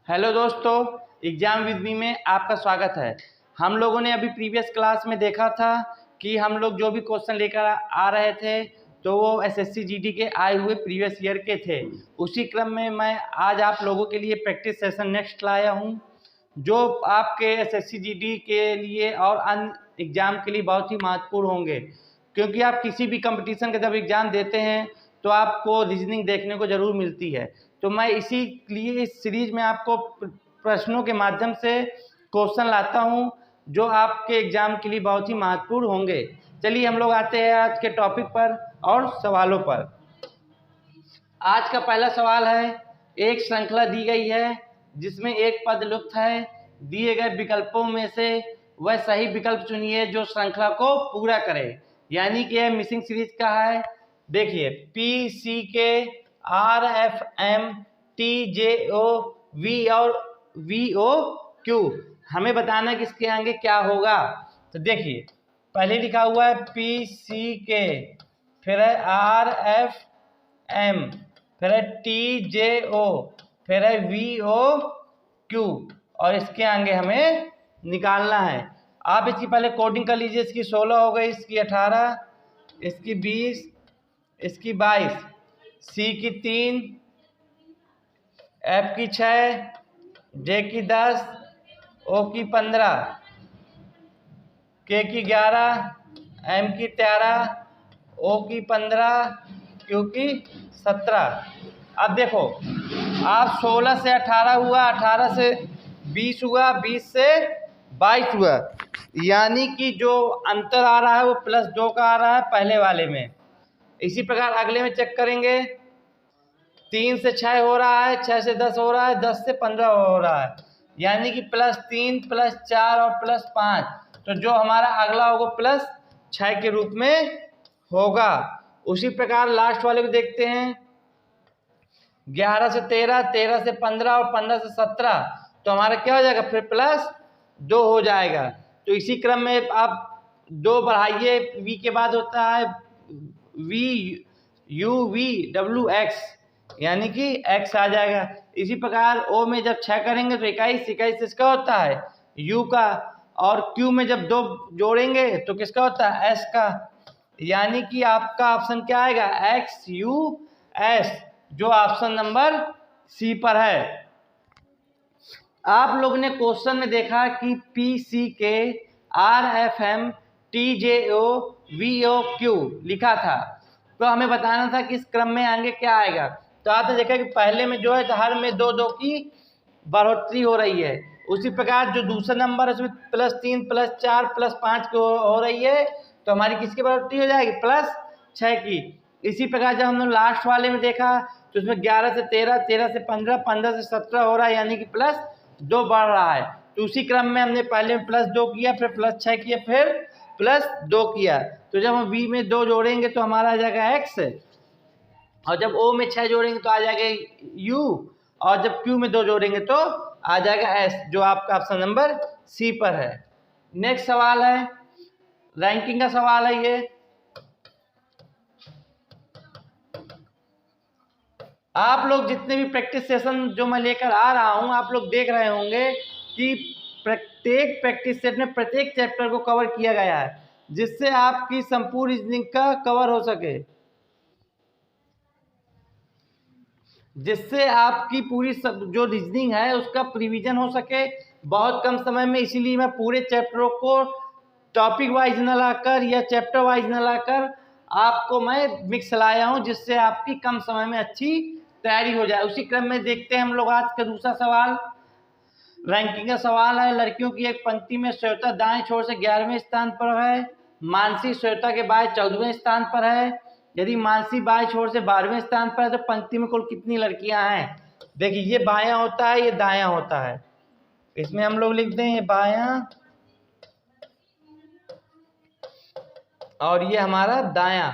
Hello दोस्तों, exam with me में आपका स्वागत है। हम लोगों ने अभी प्रीवियस क्लास में देखा था कि हम लोग जो भी क्वेश्चन लेकर आ रहे थे तो वो एसएससी जीडी के आए हुए प्रीवियस ईयर के थे। उसी क्रम में मैं आज आप लोगों के लिए प्रैक्टिस सेशन नेक्स्ट लाया हूँ, जो आपके एसएससी जीडी के लिए और अन्य एग्ज़ाम के लिए बहुत ही महत्वपूर्ण होंगे। क्योंकि आप किसी भी कंपटीशन का जब एग्ज़ाम देते हैं तो आपको रीजनिंग देखने को ज़रूर मिलती है। तो मैं इसी लिए इस सीरीज में आपको प्रश्नों के माध्यम से क्वेश्चन लाता हूं जो आपके एग्जाम के लिए बहुत ही महत्वपूर्ण होंगे। चलिए हम लोग आते हैं आज के टॉपिक पर और सवालों पर। आज का पहला सवाल है, एक श्रृंखला दी गई है जिसमें एक पद लुप्त है। दिए गए विकल्पों में से वह सही विकल्प चुनिए जो श्रृंखला को पूरा करे। यानी कि यह मिसिंग सीरीज का है। देखिए, पी सी के आर एफ एम टी जे ओ वी और वी ओ क्यू, हमें बताना कि इसके आगे क्या होगा। तो देखिए, पहले लिखा हुआ है पी सी के, फिर है आर एफ एम, फिर है टी जे ओ, फिर है वी ओ क्यू, और इसके आगे हमें निकालना है। आप इसकी पहले कोडिंग कर लीजिए। इसकी 16 हो गई, इसकी 18, इसकी 20, इसकी 22, सी की 3, एफ की 6, जे की 10, ओ की 15, के की 11, एम की 13, ओ की 15, क्यू की 17। अब देखो, आप 16 से 18 हुआ, 18 से 20 हुआ, 20 से 22 हुआ, यानी कि जो अंतर आ रहा है वो +2 का आ रहा है पहले वाले में। इसी प्रकार अगले में चेक करेंगे, 3 से 6 हो रहा है, 6 से 10 हो रहा है, 10 से 15 हो रहा है, यानी कि +3 +4 और +5। तो जो हमारा अगला होगा +6 के रूप में होगा। उसी प्रकार लास्ट वाले को देखते हैं, 11 से 13, 13 से 15 और 15 से 17, तो हमारा क्या हो जाएगा, फिर +2 हो जाएगा। तो इसी क्रम में आप 2 बढ़ाइए, वी के बाद होता है V U V W X, यानी कि x आ जाएगा। इसी प्रकार ओ में जब 6 करेंगे तो 21, 21 इसका होता है u का, और q में जब 2 जोड़ेंगे तो किसका होता है, s का। यानी कि आपका ऑप्शन क्या आएगा, एक्स यू एस, जो ऑप्शन नंबर सी पर है। आप लोग ने क्वेश्चन में देखा कि पी सी के आर एफ एम टी जे ओ वी ओ क्यू लिखा था, तो हमें बताना था कि इस क्रम में आगे क्या आएगा। तो आपने देखा कि पहले में जो है तो हर में 2-2 की बढ़ोतरी हो रही है। उसी प्रकार जो दूसरा नंबर है उसमें +3 +4 +5 की हो रही है, तो हमारी किसकी बढ़ोतरी हो जाएगी, +6 की। इसी प्रकार जब हमने लास्ट वाले में देखा तो उसमें 11 से 13, 13 से 15, 15 से 17 हो रहा है, यानी कि +2 बढ़ रहा है। तो उसी क्रम में हमने पहले में +2 किया, फिर +6 किया, फिर +2 किया। तो जब हम वी में 2 जोड़ेंगे तो हमारा आ जाएगा x, और जब ओ में 6 जोड़ेंगे तो आ जाएगा u, और जब क्यू में 2 जोड़ेंगे तो आ जाएगा s, जो आपका ऑप्शन नंबर सी पर है। नेक्स्ट सवाल है, रैंकिंग का सवाल है ये। आप लोग जितने भी प्रैक्टिस सेशन जो मैं लेकर आ रहा हूं, आप लोग देख रहे होंगे कि प्रत्येक प्रैक्टिस सेट में प्रत्येक चैप्टर को कवर किया गया है, जिससे आपकी संपूर्ण रीजनिंग का कवर हो सके, जिससे आपकी पूरी जो रीजनिंग है उसका प्रिवीजन हो सके बहुत कम समय में। इसीलिए मैं पूरे चैप्टरों को टॉपिक वाइज न लाकर या चैप्टर वाइज न लाकर आपको मैं मिक्स लाया हूं, जिससे आपकी कम समय में अच्छी तैयारी हो जाए। उसी क्रम में देखते हैं हम लोग आज का दूसरा सवाल। रैंकिंग का सवाल है, लड़कियों की एक पंक्ति में श्वेता दाएं छोर से 11वें स्थान पर है, मानसी श्वेता के बाएं 14वें स्थान पर है। यदि मानसी बाएं छोर से 12वें स्थान पर है तो पंक्ति में कुल कितनी लड़कियां हैं। देखिए, ये बायां होता है, ये दायां होता है, इसमें हम लोग लिखते हैं ये बायां और ये हमारा दायां।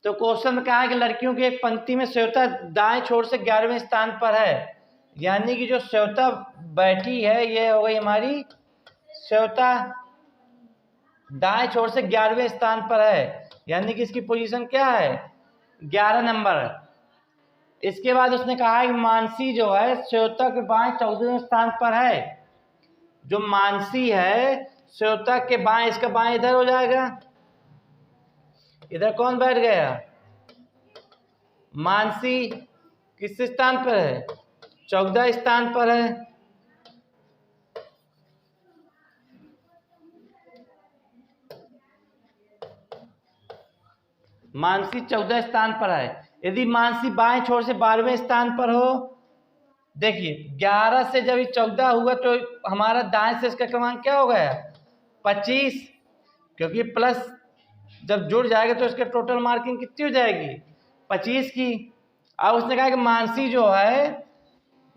तो क्वेश्चन में कहा है कि लड़कियों की एक पंक्ति में श्वेता दाएं छोर से 11वें स्थान पर है, यानी कि जो श्वेता बैठी है ये हो गई हमारी श्वेता दाएं छोर से 11वें स्थान पर है, यानी कि इसकी पोजीशन क्या है, 11 नंबर। इसके बाद उसने कहा कि मानसी जो है स्योतक के बाएं 14वें स्थान पर है। जो मानसी है स्योतक के बाएं, इसका बाएं इधर हो जाएगा, इधर कौन बैठ गया? मानसी किस स्थान पर है? 14 स्थान पर है। मानसी 14 स्थान पर है। यदि मानसी बाएं छोर से 12वें स्थान पर हो, देखिए 11 से जब 14 हुआ तो हमारा दाएं से इसका क्रमांक क्या हो गया? 25, क्योंकि प्लस जब जुड़ जाएगा तो इसका टोटल मार्किंग कितनी हो जाएगी? 25 की। अब उसने कहा कि मानसी जो है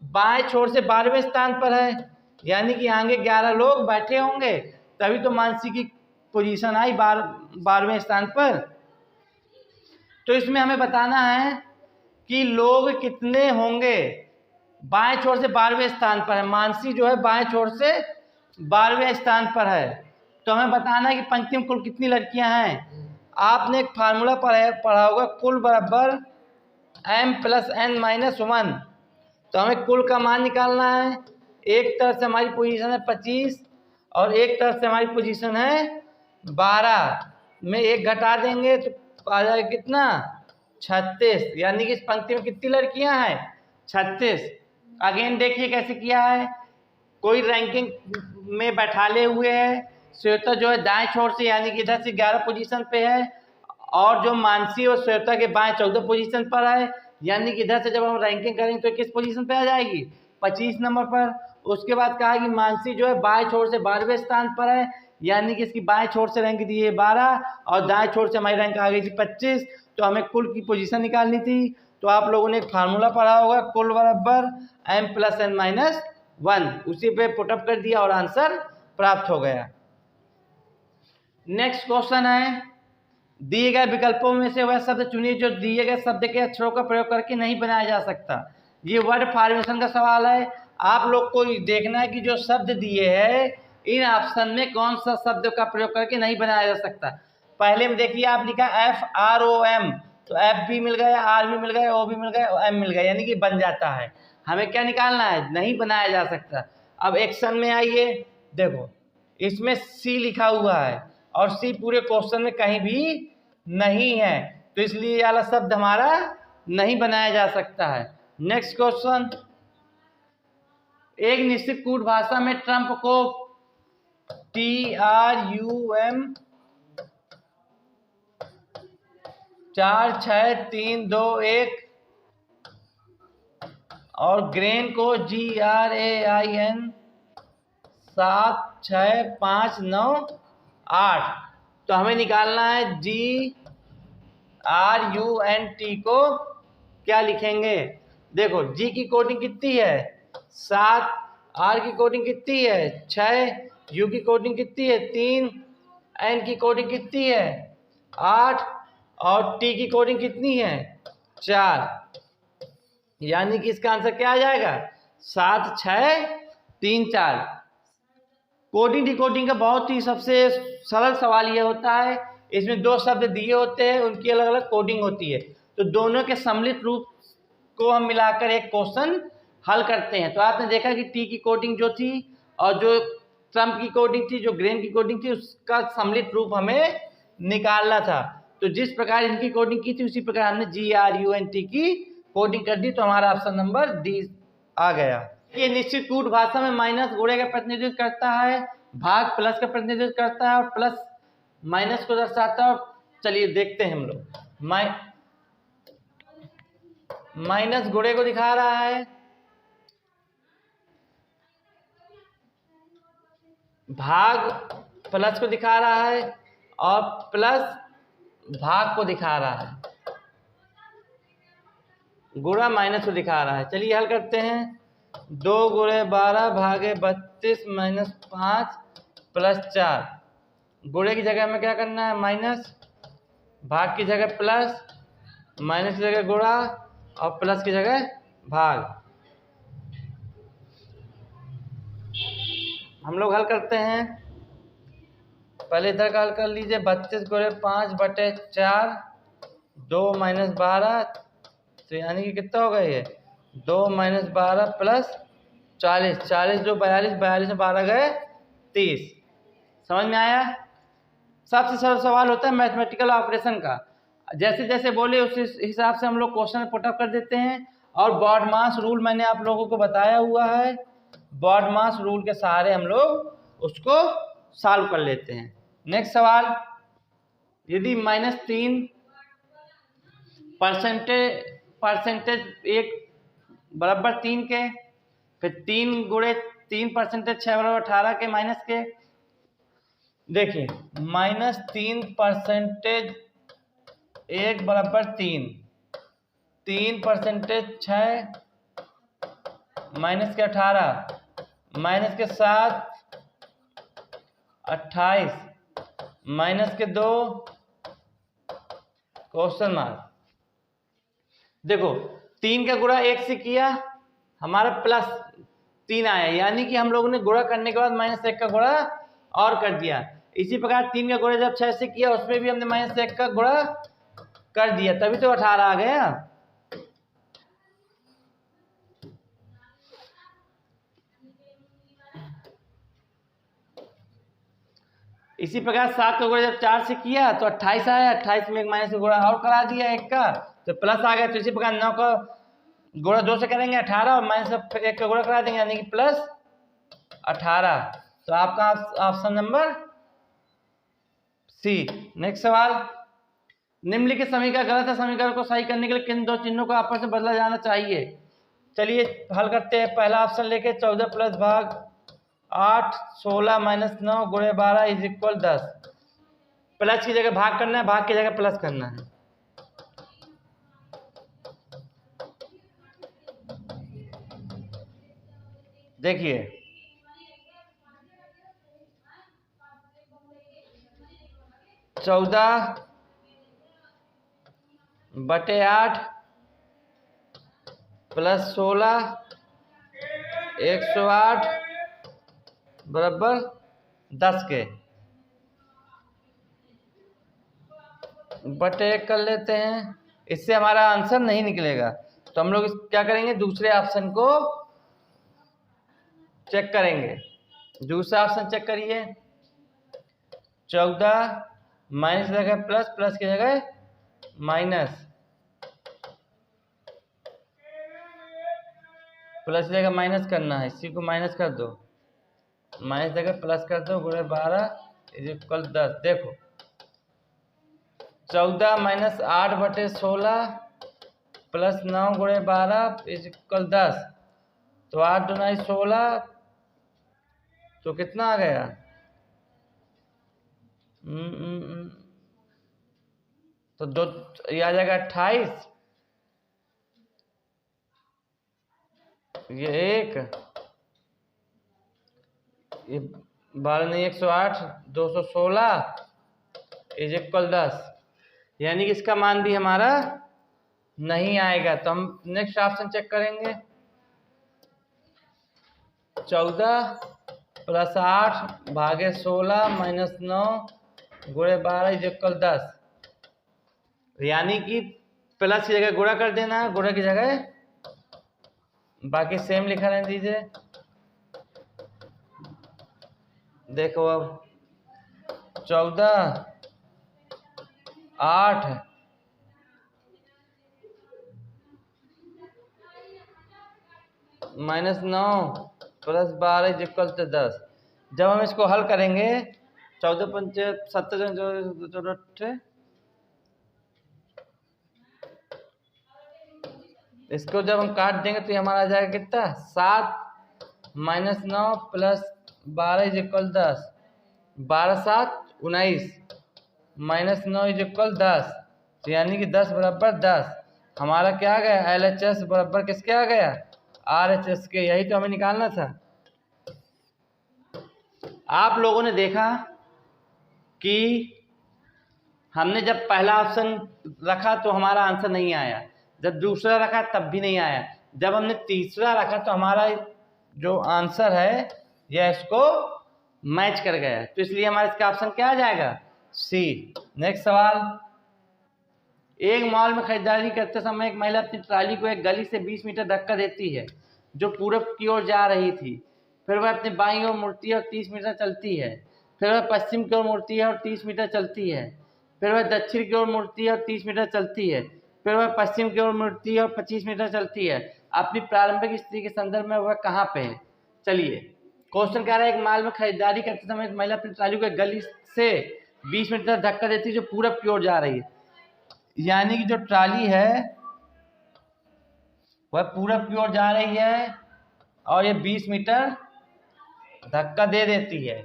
बाएं छोर से 12वें स्थान पर है, यानी कि आगे 11 लोग बैठे होंगे, तभी तो मानसी की पोजीशन आई 12वें स्थान पर। तो इसमें हमें बताना है कि लोग कितने होंगे। बाएं छोर से 12वें स्थान पर है, मानसी जो है बाएं छोर से 12वें स्थान पर है, तो हमें बताना है कि पंक्ति में कुल कितनी लड़कियां हैं। आपने एक फार्मूला पढ़ा होगा, कुल बराबर m + n - 1। तो हमें कुल का मान निकालना है। एक तरफ से हमारी पोजीशन है 25 और एक तरफ से हमारी पोजीशन है 12, में एक घटा देंगे तो आ जाएगा कितना? 36। यानी कि इस पंक्ति में कितनी लड़कियां हैं? 36। अगेन देखिए कैसे किया है। कोई रैंकिंग में बैठाले हुए है। श्वेता जो है दाएं छोर से यानी कि इधर से 11 पोजीशन पे है, और जो मानसी और श्वेता के बाएं 14 पोजीशन पर है, यानी कि इधर से जब हम रैंकिंग करेंगे तो किस पोजीशन पे आ जाएगी? 25 नंबर पर। उसके बाद कहा कि मानसी जो है बाएं छोर से 12वें स्थान पर है, यानी कि इसकी बाएं छोर से रैंक दी है 12 और दाएं छोर से हमारी रैंक आ गई थी 25। तो हमें कुल की पोजीशन निकालनी थी। तो आप लोगों ने एक फार्मूला पढ़ा होगा, कुल बराबर m + n - 1, उसी पे पुटअप कर दिया और आंसर प्राप्त हो गया। नेक्स्ट क्वेश्चन है, दिए गए विकल्पों में से वह शब्द चुनिए जो दिए गए शब्द के अक्षरों का प्रयोग करके नहीं बनाया जा सकता। ये वर्ड फॉर्मेशन का सवाल है। आप लोग को देखना है कि जो शब्द दिए हैं इन ऑप्शन में कौन सा शब्द का प्रयोग करके नहीं बनाया जा सकता। पहले में देखिए आप लिखा FROM, तो F भी मिल गया, R भी मिल गया, O भी मिल गया, M मिल गया, यानी कि बन जाता है। हमें क्या निकालना है? नहीं बनाया जा सकता। अब एक्शन में आइए, देखो इसमें C लिखा हुआ है और C पूरे क्वेश्चन में कहीं भी नहीं है, तो इसलिए ये वाला शब्द हमारा नहीं बनाया जा सकता है। नेक्स्ट क्वेश्चन, एक निश्चित कूट भाषा में ट्रम्प को TRUM 4 6 3 2 1 और ग्रेन को GRAIN 7 6 5 9 8। तो हमें निकालना है GRUNT को क्या लिखेंगे? देखो G की कोडिंग कितनी है? 7, R की कोडिंग कितनी है? 6, U की कोडिंग कितनी है? 3, N की कोडिंग कितनी है? 8 और T की कोडिंग कितनी है? 4। यानी कि इसका आंसर क्या आ जाएगा? 7 6 3 4। कोडिंग डिकोडिंग का बहुत ही सबसे सरल सवाल ये होता है, इसमें दो शब्द दिए होते हैं, उनकी अलग अलग कोडिंग होती है, तो दोनों के सम्मिलित रूप को हम मिलाकर एक क्वेश्चन हल करते हैं। तो आपने देखा कि टी की कोडिंग जो थी और जो ट्रम्प की कोडिंग थी, जो ग्रेन की कोडिंग थी, उसका सम्मिलित रूप हमें निकालना था। तो जिस प्रकार इनकी कोडिंग की थी उसी प्रकार हमने GRUNT की कोडिंग कर दी, तो हमारा ऑप्शन नंबर डी आ गया। ये निश्चित कूट भाषा में माइनस गुणे का प्रतिनिधित्व करता है, भाग प्लस का प्रतिनिधित्व करता है और प्लस माइनस को दर्शाता है। चलिए देखते हैं हम लोग। माइनस गुणे को दिखा रहा है, भाग प्लस को दिखा रहा है और प्लस भाग को दिखा रहा है, गुणा माइनस को दिखा रहा है। चलिए हल करते हैं। 2 गुणे 12 भागे 32 माइनस 5 प्लस 4। गुणे की जगह में क्या करना है? माइनस, भाग की जगह प्लस, माइनस की जगह गुणा और प्लस की जगह भाग। हम लोग हल करते हैं। पहले इधर का हल कर लीजिए। 32 गुणे 5/4, 2 - 12 तो यानी कि कितना होगा ये 2 माइनस 12 प्लस 40, 40 जो 42, 42 में 12 गए 30। समझ में आया? सबसे सरल सवाल होता है मैथमेटिकल ऑपरेशन का, जैसे जैसे बोले उस हिसाब से हम लोग क्वेश्चन पुटअप कर देते हैं। और बॉड मास रूल मैंने आप लोगों को बताया हुआ है, बॉड मास रूल के सहारे हम लोग उसको सॉल्व कर लेते हैं। नेक्स्ट सवाल, यदि -3 परसेंटेज 1 बराबर 3 के, फिर 3 गुणे 3% 6 बराबर 18 के माइनस के। देखिए -3% 1 बराबर 3, 3% 6 माइनस के 18 माइनस के 7 28 माइनस के 2 क्वेश्चन मार्क। देखो 3 का गुणा 1 से किया, हमारा +3 आया, यानी कि हम लोगों ने गुणा करने के बाद -1 का गुणा और कर दिया। इसी प्रकार 3 का गुणा जब 6 से किया, उसमें भी हमने -1 का गुणा कर दिया, तभी तो 18 आ गया। इसी प्रकार 7 का गुणा जब 4 से किया तो 28 आया, 28 में एक माइनस का गुणा और करा दिया 1 का, तो प्लस आ गया। तो इसी प्रकार 9 का गुणा 2 से करेंगे 18 और -1 का गुणा करा देंगे, यानी कि +18। तो आपका ऑप्शन नंबर सी। नेक्स्ट सवाल, निम्नलिखित समीकरण गलत है, समीकरण को सही करने के लिए किन दो चिन्हों को आपस में बदला जाना चाहिए। चलिए हल करते हैं। पहला ऑप्शन लेके 14 प्लस भाग 8 16 माइनस 9 गुणे 12 इज इक्वल 10। प्लस की जगह भाग करना है, भाग की जगह प्लस करना है। देखिए 14/8 प्लस 16 108 बराबर 10 के बटे 1 कर लेते हैं। इससे हमारा आंसर नहीं निकलेगा, तो हम लोग क्या करेंगे, दूसरे ऑप्शन को चेक करेंगे। दूसरा ऑप्शन चेक करिए, 14 माइनस की जगह प्लस, प्लस की जगह माइनस, प्लस की जगह माइनस करना है, इसी को माइनस कर दो, माइनस जगह प्लस कर दो, गुणे 12 इज इक्वल 10। देखो 14 माइनस 8/16 प्लस 9 गुणे 12 इज इक्वल 10। तो 8 दूना 16, तो कितना आ गया, तो दो ये आ जाएगा 28, ये 1, ये 12 नहीं 108, 216 इज इक्वल 10, यानी कि इसका मान भी हमारा नहीं आएगा। तो हम नेक्स्ट ऑप्शन चेक करेंगे, 14 प्लस 8 भागे 16 माइनस 9 गुणे 12 इज इक्वल 10, यानी कि प्लस की जगह गुणा कर देना है, गुणा की जगह बाकी सेम लिखा रहने दीजिए। देखो अब 14 8 minus 9 plus 12 is equal to 10। जब हम इसको हल करेंगे 14 पंचे 70, इसको जब हम काट देंगे तो ये हमारा आ जाएगा कितना, 7 minus 9 plus 12 is equal 10, 12 7 19 minus 9 is equal 10, तो यानी कि 10 बराबर 10 हमारा क्या आ गया, LHS बराबर किसके आ गया, RHS के। यही तो हमें निकालना था। आप लोगों ने देखा कि हमने जब पहला ऑप्शन रखा तो हमारा आंसर नहीं आया, जब दूसरा रखा तब भी नहीं आया, जब हमने तीसरा रखा तो हमारा जो आंसर है यह इसको मैच कर गया, तो इसलिए हमारा इसका ऑप्शन क्या आ जाएगा, सी। नेक्स्ट सवाल, एक मॉल में खरीदारी करते समय एक महिला अपनी ट्राली को एक गली से 20 मीटर धक्का देती है जो पूरब की ओर जा रही थी। फिर वह अपनी बाईं ओर मुड़ती है और 30 मीटर चलती है। फिर वह पश्चिम की ओर मुड़ती है और 30 मीटर चलती है। फिर वह दक्षिण की ओर मुड़ती है और 30 मीटर चलती है। फिर वह पश्चिम की ओर मुड़ती है और 25 मीटर चलती है। अपनी प्रारंभिक स्थिति के संदर्भ में वह कहाँ पे है? चलिए, क्वेश्चन कह रहा है एक मॉल में खरीदारी करते समय एक महिला अपनी ट्राली को एक गली से 20 मीटर धक्का देती है जो पूरब की ओर जा रही है। यानी कि जो ट्राली है वह पूरब की ओर जा रही है और ये 20 मीटर धक्का दे देती है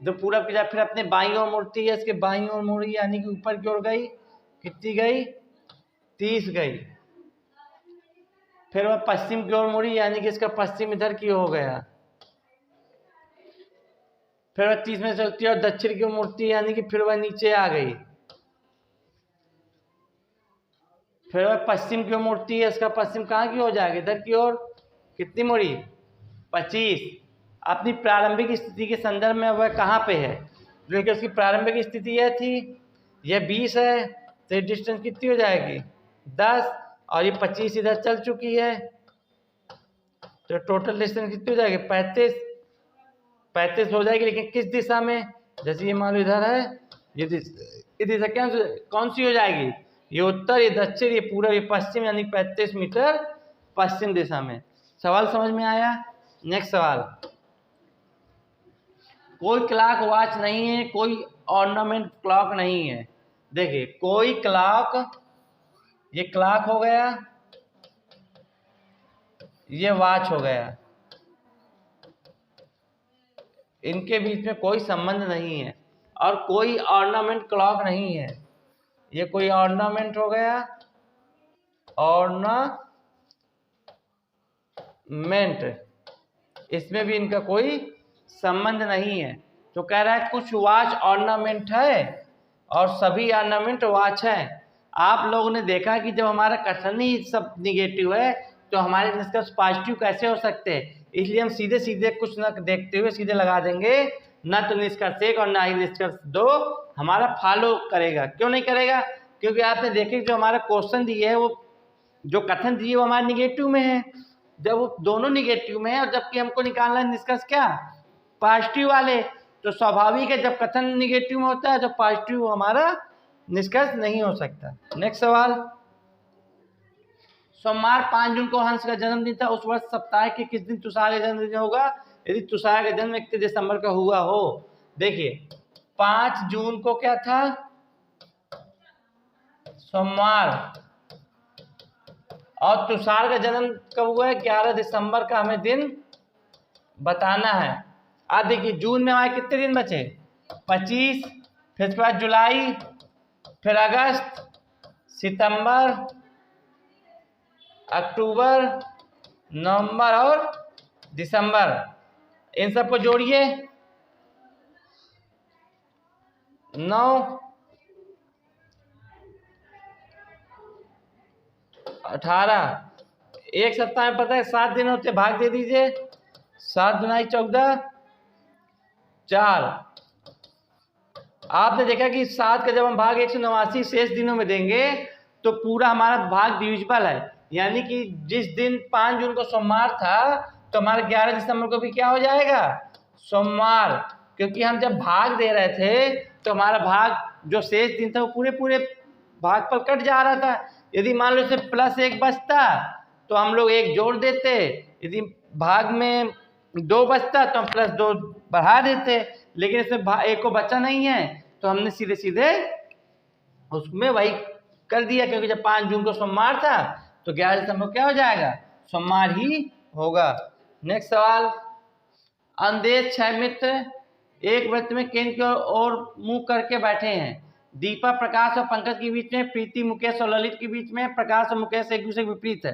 जो पूरब की फिर अपने बाईं ओर मुड़ती है, इसके बाईं ओर मुड़ी यानी कि ऊपर की ओर गई। कितनी गई? 30 गई। फिर वह पश्चिम की ओर मुड़ी यानी कि इसका पश्चिम इधर की हो गया। फिर वह 30 में चलती है और दक्षिण की ओर मुड़ती है यानी कि फिर वह नीचे आ गई। फिर वह पश्चिम की ओर मुड़ती है, इसका पश्चिम कहाँ की हो जाएगा? इधर की ओर। कितनी मुड़ी? 25। अपनी प्रारंभिक स्थिति के संदर्भ में वह कहाँ पे है? जो कि उसकी प्रारंभिक स्थिति यह थी, यह 20 है तो ये डिस्टेंस कितनी हो जाएगी? 10 और ये 25 इधर चल चुकी है तो टोटल डिस्टेंस कितनी हो जाएगी? 35 हो जाएगी। लेकिन किस दिशा में? जैसे ये मान लो इधर है, ये दिशा क्या कौन सी हो जाएगी? ये उत्तर, ये दक्षिण, ये पूर्व, ये पश्चिम, यानी 35 मीटर पश्चिम दिशा में। सवाल समझ में आया? नेक्स्ट सवाल। कोई क्लॉक वॉच नहीं है, कोई ऑर्नामेंट क्लॉक नहीं है। देखिए, कोई क्लॉक, ये क्लॉक हो गया, ये वॉच हो गया, इनके बीच में कोई संबंध नहीं है। और कोई ऑर्नामेंट क्लॉक नहीं है। ये कोई ऑर्नामेंट हो गया, ऑर्नामेंट, इसमें भी इनका कोई संबंध नहीं है। तो कह रहा है कुछ वॉच ऑर्नामेंट है और सभी ऑर्नामेंट वॉच है। आप लोगों ने देखा कि जब हमारा कथन ही सब निगेटिव है तो हमारे निष्कर्ष पॉजिटिव कैसे हो सकते हैं? इसलिए हम सीधे सीधे कुछ न देखते हुए सीधे लगा देंगे, न तो निष्कर्ष 1 और ना ही निष्कर्ष 2 हमारा फॉलो करेगा। क्यों नहीं करेगा? क्योंकि आपने देखे जो हमारा क्वेश्चन दिए है, वो जो कथन दिए वो हमारे निगेटिव में है। जब वो दोनों निगेटिव में है और जबकि हमको निकालना है निष्कर्ष क्या? पॉजिटिव वाले। तो स्वाभाविक है जब कथन निगेटिव में होता है तो पॉजिटिव हमारा निष्कर्ष नहीं हो सकता। नेक्स्ट सवाल। सोमवार 5 जून को हंस का जन्मदिन था। उस वर्ष सप्ताह के किस दिन तुषार का जन्मदिन होगा यदि तुषार का जन्म 31 दिसंबर का हुआ हो? देखिए, 5 जून को क्या था? सोमवार। और तुषार का जन्म कब हुआ है? 11 दिसंबर का हमें दिन बताना है। अब देखिए, जून में हमारे कितने दिन बचे? 25। फिर उसके बाद जुलाई, फिर अगस्त, सितंबर, अक्टूबर, नवंबर और दिसंबर। इन सबको जोड़िए। 9, 18। एक सप्ताह में पता है 7 दिन होते, भाग दे दीजिए। 7 दुनाई 14, 4। आपने देखा कि 7 का जब हम भाग 189 शेष दिनों में देंगे तो पूरा हमारा भाग डिविजिबल है। यानी कि जिस दिन 5 जून को सोमवार था तो हमारा 11 दिसंबर को भी क्या हो जाएगा? सोमवार। क्योंकि हम जब भाग दे रहे थे तो हमारा भाग जो शेष दिन था वो पूरे पूरे भाग पर कट जा रहा था। यदि मान लो इसे +1 बचता तो हम लोग 1 जोड़ देते, यदि भाग में 2 बचता तो हम +2 बढ़ा देते। लेकिन इसमें 1 को बचा नहीं है तो हमने सीधे सीधे उसमें वही कर दिया, क्योंकि जब 5 जून को सोमवार था तो 11 दिसंबर क्या हो जाएगा? सोमवार ही होगा। नेक्स्ट सवाल। अंधेर 6 मित्र एक वृत्त में केंद्र की ओर मुंह करके बैठे हैं। दीपा प्रकाश और पंकज के बीच में, प्रीति मुकेश और ललित के बीच में, प्रकाश और मुकेश एक दूसरे के विपरीत है।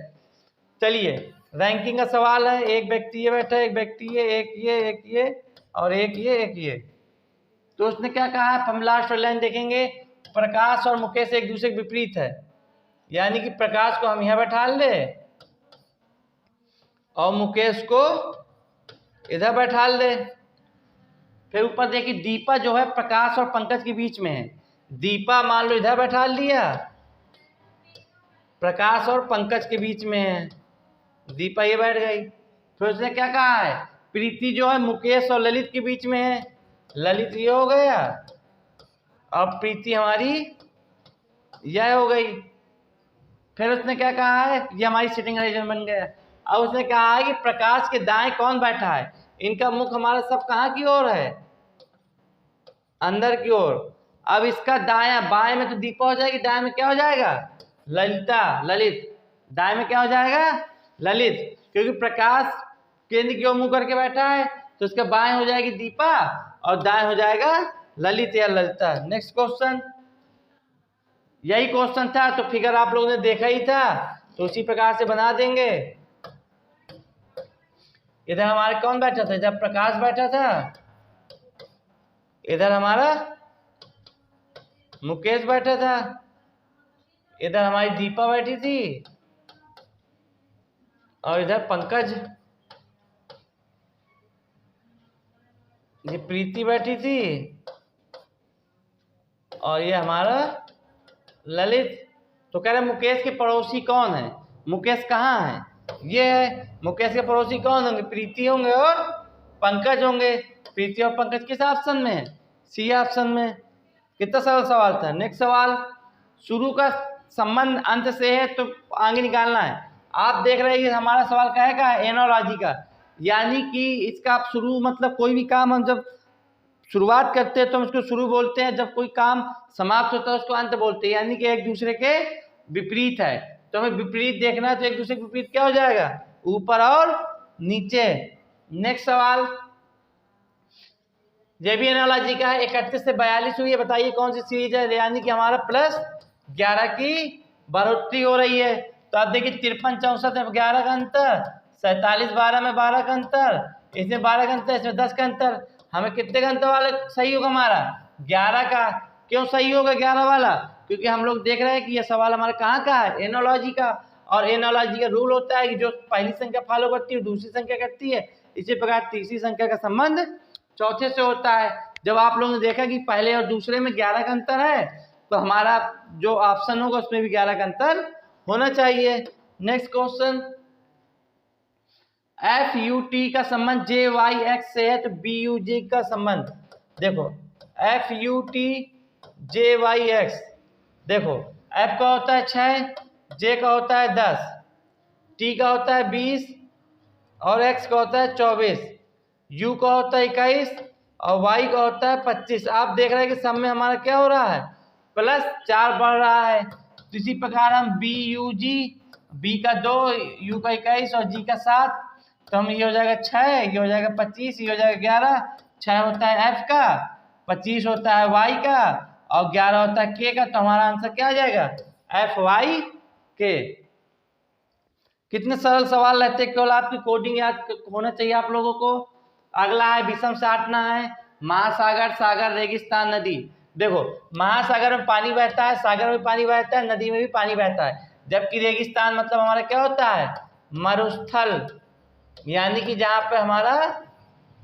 चलिए, रैंकिंग का सवाल है। एक व्यक्ति ये बैठा है, एक व्यक्ति ये, एक ये और एक ये। तो उसने क्या कहा है? हम लास्ट लाइन देखेंगे, प्रकाश और मुकेश एक दूसरे के विपरीत है। यानी कि प्रकाश को हम यहाँ बैठा ले और मुकेश को इधर बैठा ले। फिर ऊपर देखिए, दीपा जो है प्रकाश और पंकज के बीच में है। दीपा मान लो इधर बैठा लिया प्रकाश और पंकज के बीच में है, दीपा ये बैठ गई। फिर उसने क्या कहा है, प्रीति जो है मुकेश और ललित के बीच में है, ललित ये हो गया, अब प्रीति हमारी यह हो गई। फिर उसने क्या कहा है, ये हमारी सिटिंग अरेंजमेंट बन गया। अब उसने कहा है कि प्रकाश के दाएं कौन बैठा है, इनका मुख हमारा सब कहाँ की ओर है, अंदर की ओर। अब इसका दाया, बाएं में तो दीपा हो जाएगी, दाएं में क्या हो जाएगा, ललिता, ललित। दाएं में क्या हो जाएगा, ललित, क्योंकि प्रकाश केंद्र की ओर मुंह करके बैठा है, तो इसका बाएं हो जाएगी दीपा और दाएं हो जाएगा ललित या ललिता। नेक्स्ट क्वेश्चन, यही क्वेश्चन था तो फिगर आप लोगों ने देखा ही था, तो उसी प्रकार से बना देंगे। इधर हमारे कौन बैठा था, जब प्रकाश बैठा था, इधर हमारा मुकेश बैठा था, इधर हमारी दीपा बैठी थी और इधर पंकज, ये प्रीति बैठी थी और ये हमारा ललित। तो कह रहे मुकेश के पड़ोसी कौन है, मुकेश कहाँ है, ये है। मुकेश के पड़ोसी कौन होंगे, प्रीति होंगे और पंकज होंगे। प्रीति और पंकज किस ऑप्शन में है, सी ऑप्शन में। कितना सरल सवाल था। नेक्स्ट सवाल, शुरू का संबंध अंत से है तो आगे निकालना है। आप देख रहे हैं हमारा सवाल क्या है, एनोलॉजी का, यानी कि इसका आप शुरू, मतलब कोई भी काम हम जब शुरुआत करते हैं तो हम उसको शुरू बोलते हैं, जब कोई काम समाप्त होता है उसको अंत बोलते हैं, यानी कि एक दूसरे के विपरीत है। तो हमें विपरीत देखना है, तो एक दूसरे के विपरीत क्या हो जाएगा, ऊपर और नीचे। नेक्स्ट सवाल, ये भी एनालॉजी का है। 31 से 42 हुई है, बताइए कौन सी सीरीज है, यानी कि हमारा +11 की बढ़ोतरी हो रही है। तो आप देखिए 53 64 में 11 का अंतर, 47 12 में 12 का अंतर, इसमें 12 का अंतर, इसमें 10 का अंतर। हमें कितने का अंतर वाला सही होगा, हमारा 11 का। क्यों सही होगा 11 वाला, क्योंकि हम लोग देख रहे हैं कि यह सवाल हमारा कहाँ का है, एनोलॉजी का। और एनोलॉजी का रूल होता है कि जो पहली संख्या फॉलो करती है दूसरी संख्या करती है, इसी प्रकार तीसरी संख्या का संबंध चौथे से होता है। जब आप लोगों ने देखा कि पहले और दूसरे में 11 का अंतर है, तो हमारा जो ऑप्शन होगा उसमें भी 11 का अंतर होना चाहिए। नेक्स्ट क्वेश्चन, FUT का संबंध JYX से है, तो BUJ का संबंध देखो, FUT JYX, देखो F का होता है 6, J का होता है 10, T का होता है 20 और X का होता है 24, U का होता है 21 और Y का होता है 25। आप देख रहे हैं कि सब में हमारा क्या हो रहा है, +4 बढ़ रहा है। तो इसी प्रकार हम BUG, B का 2, U का 21 और G का 7, तो हम ये हो जाएगा 6, ये हो जाएगा 25, ये हो जाएगा 11। 6 होता है F का, 25 होता है Y का और 11 होता है K का। तो हमारा आंसर क्या आ जाएगा, FYK। कितने सरल सवाल रहते, केवल आपकी कोडिंग याद होना चाहिए आप लोगों को। अगला है विषम साटना है, महासागर, सागर, रेगिस्तान, नदी। देखो महासागर में पानी बहता है, सागर में पानी बहता है, नदी में भी पानी बहता है, जबकि रेगिस्तान मतलब हमारा क्या होता है, मरुस्थल, यानी कि जहाँ पे हमारा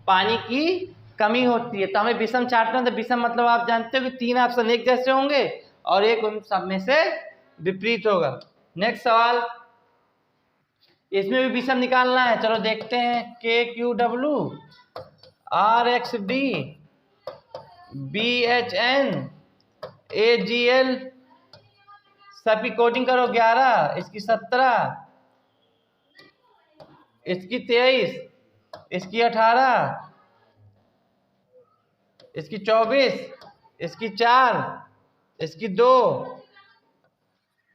पानी की कमी होती है। तो हमें विषम छाटना, तो विषम मतलब आप जानते हो कि 3 ऑप्शन एक जैसे होंगे और एक उन सब में से विपरीत होगा। नेक्स्ट सवाल, इसमें भी विषम निकालना है, चलो देखते हैं। KQW RXD BHN AGL, सबकी कोडिंग करो। 11, इसकी 17, इसकी 23, इसकी 18, इसकी 24, इसकी 4, इसकी 2,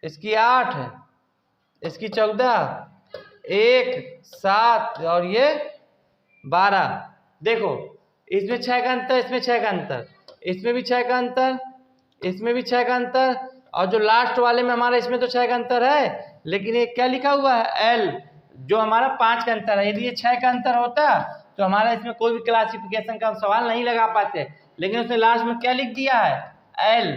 इसकी 8, इसकी 14, 1, 7 और ये 12। देखो इसमें 6 का अंतर, इसमें 6 का अंतर, इसमें भी 6 का अंतर, इसमें भी 6 का अंतर, और जो लास्ट वाले में हमारा इसमें तो 6 का अंतर है, लेकिन ये क्या लिखा हुआ है, L, जो हमारा 5 का अंतर है। यदि ये 6 का अंतर होता तो हमारा इसमें कोई भी क्लासिफिकेशन का सवाल नहीं लगा पाते, लेकिन उसने लास्ट में क्या लिख दिया है, L,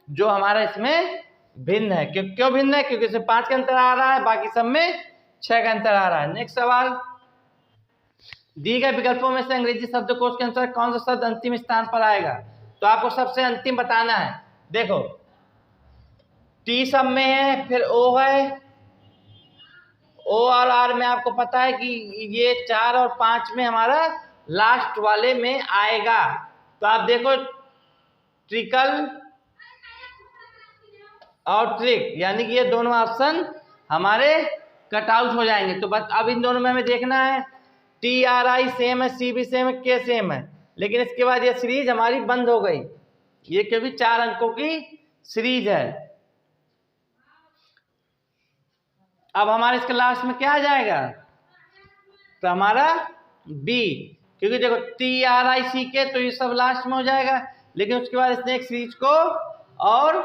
जो हमारा इसमें भिन्न है। क्यों भिन्न है, क्योंकि इसमें 5 का अंतर आ रहा है, बाकी सब में 6 का अंतर आ रहा है। नेक्स्ट सवाल, दिए गए विकल्पों में से अंग्रेजी शब्दकोश के अनुसार कौन सा शब्द अंतिम स्थान पर आएगा। तो आपको सबसे अंतिम बताना है। देखो टी सब में है, फिर ओ है, ओ और आर में आपको पता है कि ये 4 और 5 में हमारा लास्ट वाले में आएगा। तो आप देखो ट्रिकल और ट्रिक, यानी कि ये दोनों ऑप्शन हमारे कट आउट हो जाएंगे। तो बस अब इन दोनों में हमें देखना है, टी आर आई सेम है, सी भी सेम है, के सेम है, लेकिन इसके बाद ये सीरीज हमारी बंद हो गई, ये क्योंकि 4 अंकों की सीरीज है। अब हमारे इसके लास्ट में क्या आ जाएगा, तो हमारा बी, क्योंकि देखो टी आर आई सी के तो ये सब लास्ट में हो जाएगा, लेकिन उसके बाद इसने एक सीरीज को और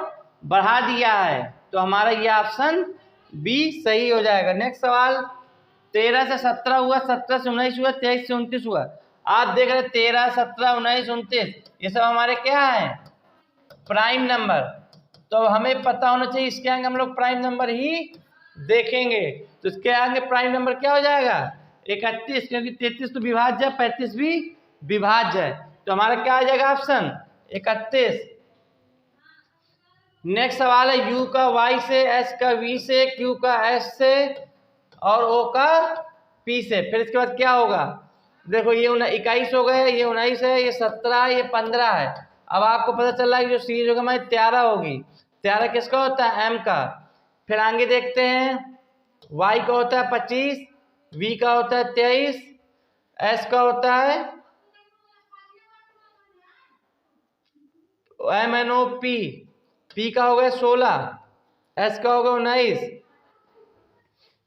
बढ़ा दिया है, तो हमारा ये ऑप्शन बी सही हो जाएगा। नेक्स्ट सवाल, 13 से 17 हुआ, 17 से 19 हुआ, 23 से 29 हुआ। आप देख रहे 13, 17, 19, 29 ये सब हमारे क्या है, प्राइम नंबर। तो हमें पता होना चाहिए इसके आगे हम लोग प्राइम नंबर ही देखेंगे। तो इसके आगे प्राइम नंबर क्या हो जाएगा, 31, क्योंकि 33 तो विभाज्य है, 35 भी विभाज्य है, तो हमारा क्या आ जाएगा ऑप्शन 31। नेक्स्ट सवाल है, यू का वाई से, एस का वी से, क्यू का एस से और ओ का पी से। फिर इसके बाद क्या होगा, देखो ये 21 हो गए, ये 19 है, ये 17 है, ये 15 है। अब आपको पता चल रहा है कि जो सीरीज होगी हमारी 13 होगी। 13 किसका होता है, एम का। फिर आगे देखते हैं, वाई का होता है 25, वी का होता है 23, एस का होता है M N O P, P का हो गया 16, एस का हो गया 19,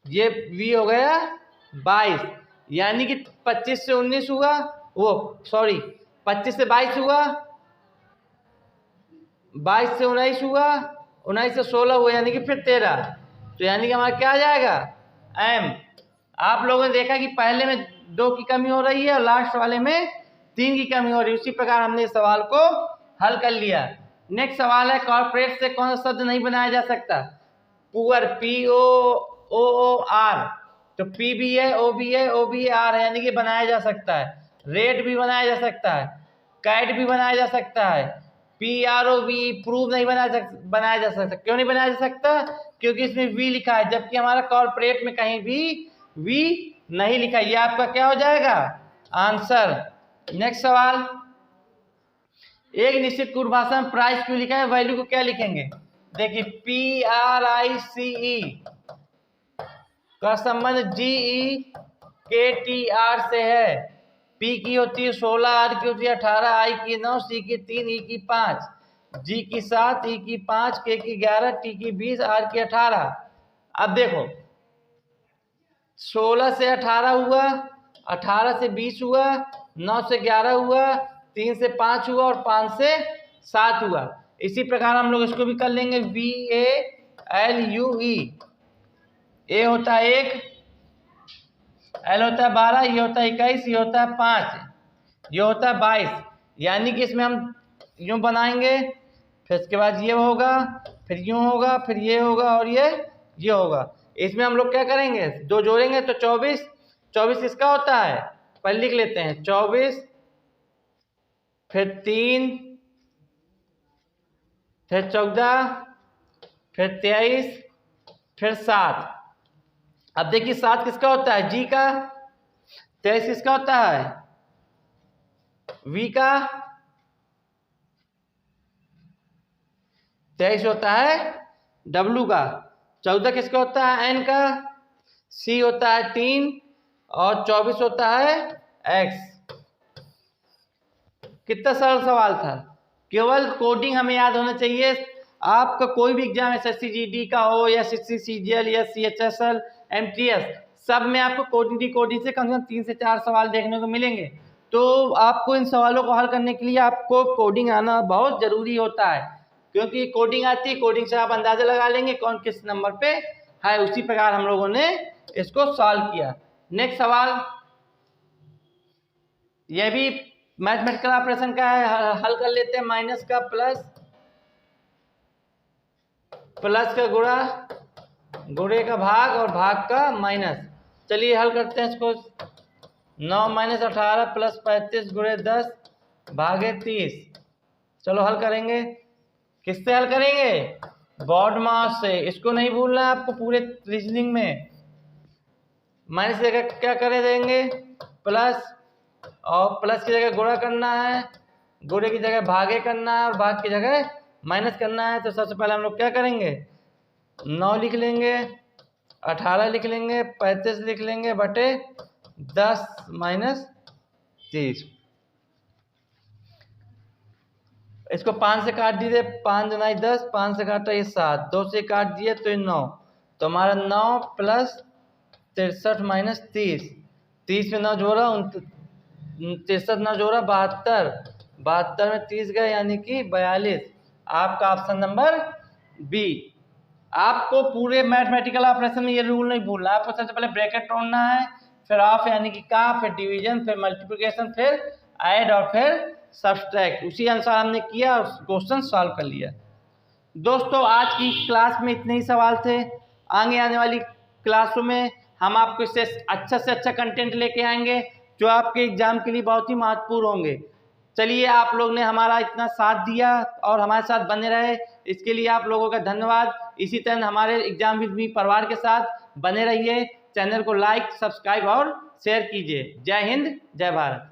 ये वी हो गया 22, यानी कि 25 से 19 हुआ, वो सॉरी 25 से 22 हुआ, 22 से 19 हुआ, 19 से 16 हुआ, यानी कि फिर 13। तो यानी कि हमारा क्या आ जाएगा, एम। आप लोगों ने देखा कि पहले में 2 की कमी हो रही है और लास्ट वाले में 3 की कमी हो रही है, उसी प्रकार हमने इस सवाल को हल कर लिया। नेक्स्ट सवाल है, कॉर्पोरेट से कौन सा शब्द नहीं बनाया जा सकता, poor, P O O R, तो पी भी है, ओ भी है, ओ भी आर है, यानी कि बनाया जा सकता है। रेट भी बनाया जा सकता है, कैट भी बनाया जा सकता है, P R O V, prove नहीं बनाया जा सकता। क्यों नहीं बनाया जा सकता, क्योंकि इसमें वी लिखा है, जबकि हमारा कॉर्पोरेट में कहीं भी वी नहीं लिखा। ये आपका क्या हो जाएगा आंसर। नेक्स्ट सवाल, एक निश्चित कुल भाषा में प्राइस क्यों लिखा है, वैल्यू को क्या लिखेंगे। देखिए पी आर आई सी ई का संबंध जी ई के टी आर से है। पी की होती है 16, आर की होती है 18, आई की 9, सी की 3, ई की 5, जी की 7, ई की 5, के की 11, टी की 20, आर की 18। अब देखो 16 से 18 हुआ, 18 से 20 हुआ, 9 से 11 हुआ, 3 से 5 हुआ और 5 से 7 हुआ। इसी प्रकार हम लोग इसको भी कर लेंगे, V A L U E, A होता है 1, एल होता है 12, ये होता है 21, ये होता है 5, ये होता है 22, यानी कि इसमें हम यूं बनाएंगे, फिर इसके बाद ये होगा, फिर यूं होगा, फिर ये होगा और ये होगा। इसमें हम लोग क्या करेंगे, 2 जोड़ेंगे तो 24, 24 किसका होता है, पहले लिख लेते हैं 24, फिर 3, फिर 14, फिर 23, फिर 7। अब देखिए 7 किसका होता है, जी का, 23 किसका होता है, वी का, 23 होता है डब्लू का, 14 किसका होता है, एन का, सी होता है 3 और 24 होता है एक्स। कितना सरल सवाल था, केवल कोडिंग हमें याद होना चाहिए। आपका कोई भी एग्जाम एसएससी जीडी का हो या एसएससी सीजीएल या सीएचएसएल एमटीएस, सब में आपको कोडिंग डिकोडिंग से कम 3 से 4 सवाल देखने को मिलेंगे। तो आपको इन सवालों को हल करने के लिए आपको कोडिंग आना बहुत ज़रूरी होता है, क्योंकि कोडिंग आती है, कोडिंग से आप अंदाज़ा लगा लेंगे कौन किस नंबर पे है। उसी प्रकार हम लोगों ने इसको सॉल्व किया। नेक्स्ट सवाल, यह भी मैथमेटिकल ऑपरेशन का है, हल कर लेते हैं। माइनस का प्लस, प्लस का गुणा, गुणे का भाग और भाग का माइनस। चलिए हल करते हैं इसको। 9 - 18 प्लस 35 गुणे 10 भागे 30। चलो हल करेंगे, किससे हल करेंगे, बॉड मास से, इसको नहीं भूलना है आपको पूरे रीजनिंग में। माइनस की जगह क्या करे देंगे, प्लस, और प्लस की जगह गुणा करना है, गुणे की जगह भागे करना है, और भाग की जगह माइनस करना है। तो सबसे पहले हम लोग क्या करेंगे, 9 लिख लेंगे, 18 लिख लेंगे, 35 लिख लेंगे बटे 10 माइनस 30। इसको 5 से काट दीजिए, 5 दुनाई 10, 5 से काटा ये 7, 2 से काट दिए तो ये 9, तो हमारा 9 प्लस 63 माइनस 30, 30 में 9 जोड़ा 63 9 जोड़ा 72, 72 में 30 गए यानी कि 42। आपका ऑप्शन नंबर बी। आपको पूरे मैथमेटिकल ऑपरेशन में ये रूल नहीं भूलना, आपको सबसे पहले ब्रैकेट तोड़ना है, फिर ऑफ यानी कि का, फिर डिवीजन, फिर मल्टीप्लिकेशन, फिर ऐड और फिर सब्सट्रैक्ट। उसी अनुसार हमने किया और क्वेश्चन सॉल्व कर लिया। दोस्तों आज की क्लास में इतने ही सवाल थे। आगे आने वाली क्लासों में हम आपको इससे से अच्छा कंटेंट लेके आएंगे जो आपके एग्जाम के लिए बहुत ही महत्वपूर्ण होंगे। चलिए, आप लोग ने हमारा इतना साथ दिया और हमारे साथ बने रहे, इसके लिए आप लोगों का धन्यवाद। इसी तरह हमारे एग्जाम विद मी परिवार के साथ बने रहिए। चैनल को लाइक, सब्सक्राइब और शेयर कीजिए। जय हिंद, जय भारत।